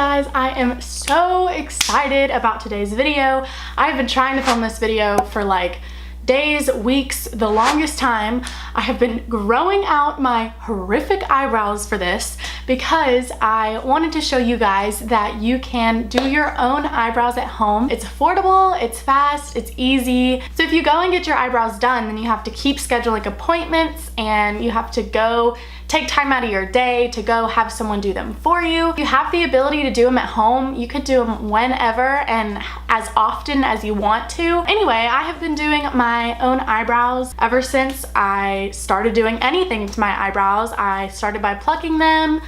guys, I am so excited about today's video. I've been trying to film this video for like days, weeks, the longest time. I have been growing out my horrific eyebrows for this because I wanted to show you guys that you can do your own eyebrows at home. It's affordable, it's fast, it's easy. So if you go and get your eyebrows done, then you have to keep scheduling appointments and you have to go take time out of your day to go have someone do them for you. You have the ability to do them at home. You could do them whenever and as often as you want to. Anyway, I have been doing my own eyebrows ever since I started doing anything to my eyebrows. I started by plucking them,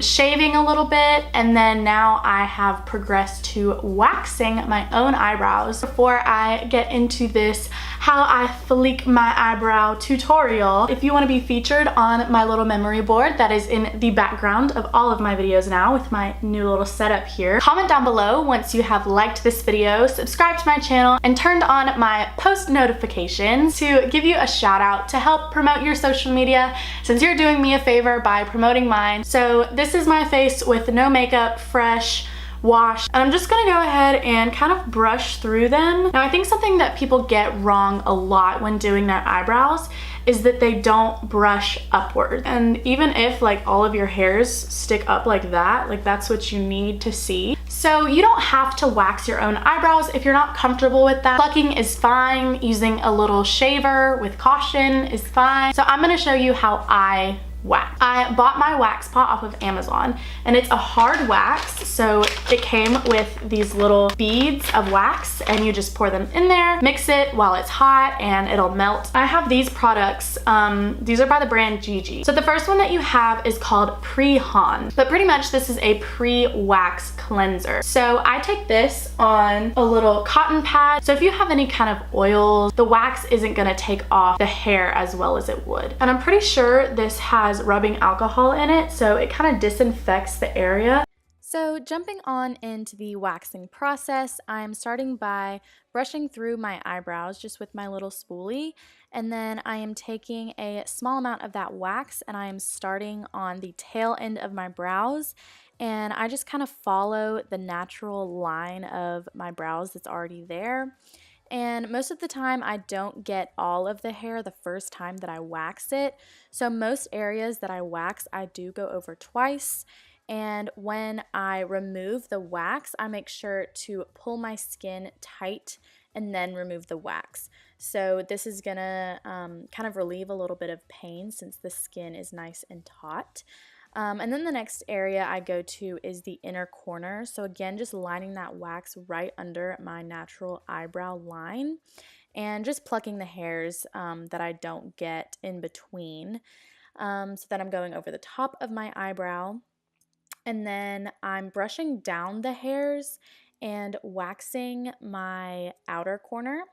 shaving a little bit, and then now I have progressed to waxing my own eyebrows. Before I get into this how I fleek my eyebrow tutorial, if you want to be featured on my little memory board that is in the background of all of my videos now with my new little setup here, comment down below once you have liked this video, subscribed to my channel, and turned on my post notifications to give you a shout out to help promote your social media, since you're doing me a favor by promoting mine. So this is my face with no makeup, fresh, washed, and I'm just gonna go ahead and kind of brush through them. Now, I think something that people get wrong a lot when doing their eyebrows is that they don't brush upward. And even if like all of your hairs stick up like that, like that's what you need to see. So you don't have to wax your own eyebrows if you're not comfortable with that. Plucking is fine. Using a little shaver with caution is fine. So I'm gonna show you how I wax. I bought my wax pot off of Amazon, and it's a hard wax, so it came with these little beads of wax, and you just pour them in there, mix it while it's hot, and it'll melt. I have these products. These are by the brand Gigi. So the first one that you have is called Pre-Han, but pretty much this is a pre-wax cleanser. So I take this on a little cotton pad. So if you have any kind of oils, the wax isn't gonna take off the hair as well as it would. And I'm pretty sure this has rubbing alcohol in it, so it kind of disinfects the area. So jumping on into the waxing process, I'm starting by brushing through my eyebrows just with my little spoolie, and then I am taking a small amount of that wax and I am starting on the tail end of my brows, and I just kind of follow the natural line of my brows that's already there. And most of the time I don't get all of the hair the first time that I wax it. So most areas that I wax, I do go over twice. And when I remove the wax, I make sure to pull my skin tight and then remove the wax. So this is gonna kind of relieve a little bit of pain since the skin is nice and taut. And then the next area I go to is the inner corner. So again, just lining that wax right under my natural eyebrow line and just plucking the hairs that I don't get in between. So then I'm going over the top of my eyebrow, and then I'm brushing down the hairs and waxing my outer corner.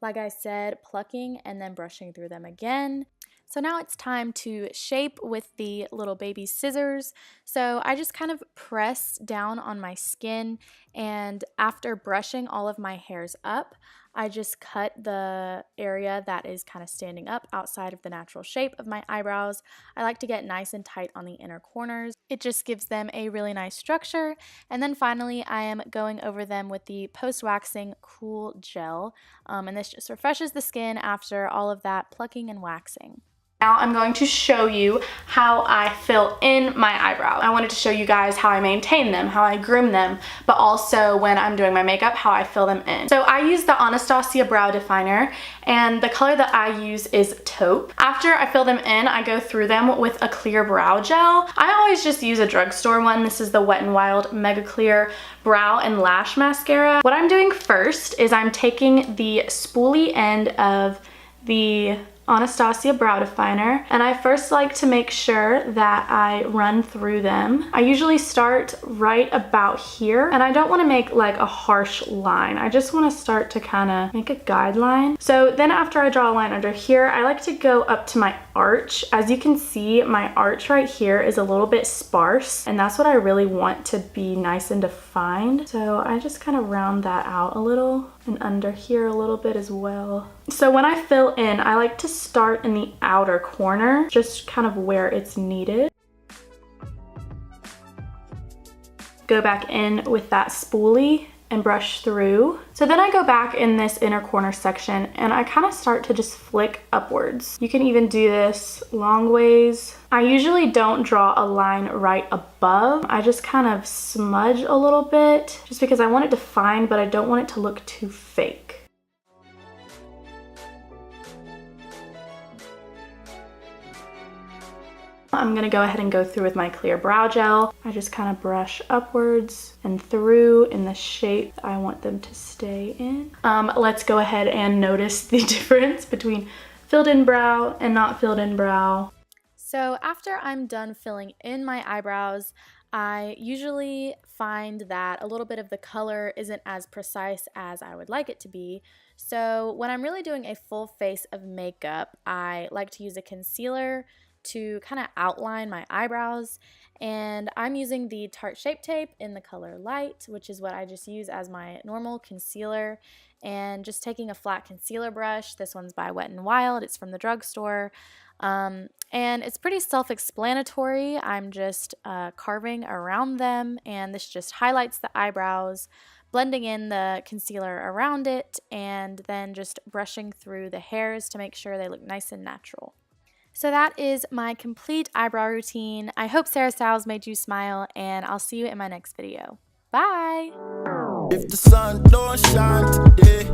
Like I said, plucking and then brushing through them again. So now it's time to shape with the little baby scissors. So I just kind of press down on my skin, and after brushing all of my hairs up, I just cut the area that is kind of standing up outside of the natural shape of my eyebrows. I like to get nice and tight on the inner corners. It just gives them a really nice structure. And then finally, I am going over them with the post-waxing cool gel. And this just refreshes the skin after all of that plucking and waxing. Now I'm going to show you how I fill in my eyebrow. I wanted to show you guys how I maintain them, how I groom them, but also when I'm doing my makeup, how I fill them in. So I use the Anastasia Brow Definer, and the color that I use is taupe. After I fill them in, I go through them with a clear brow gel. I always just use a drugstore one. This is the Wet n Wild Mega Clear Brow and Lash Mascara. What I'm doing first is I'm taking the spoolie end of the Anastasia Brow Definer, and I first like to make sure that I run through them. I usually start right about here, and I don't want to make like a harsh line. I just want to start to kind of make a guideline. So then after I draw a line under here, I like to go up to my arch. As you can see, my arch right here is a little bit sparse, and that's what I really want to be nice and defined. So I just kind of round that out a little, and under here a little bit as well. So when I fill in, I like to start in the outer corner, just kind of where it's needed. go back in with that spoolie and brush through. So then I go back in this inner corner section and I kind of start to just flick upwards. You can even do this long ways. I usually don't draw a line right above. I just kind of smudge a little bit just because I want it defined, but I don't want it to look too fake. I'm gonna go ahead and go through with my clear brow gel. I just kind of brush upwards and through in the shape I want them to stay in. Let's go ahead and notice the difference between filled in brow and not filled in brow. So after I'm done filling in my eyebrows, I usually find that a little bit of the color isn't as precise as I would like it to be. So when I'm really doing a full face of makeup, I like to use a concealer to kind of outline my eyebrows, and I'm using the Tarte Shape Tape in the color Light, which is what I just use as my normal concealer, and just taking a flat concealer brush. This one's by Wet n Wild, it's from the drugstore, and it's pretty self-explanatory. I'm just carving around them, and this just highlights the eyebrows, blending in the concealer around it, and then just brushing through the hairs to make sure they look nice and natural. So that is my complete eyebrow routine. I hope SaraStyles made you smile, and I'll see you in my next video. Bye! If the sun don't shine today,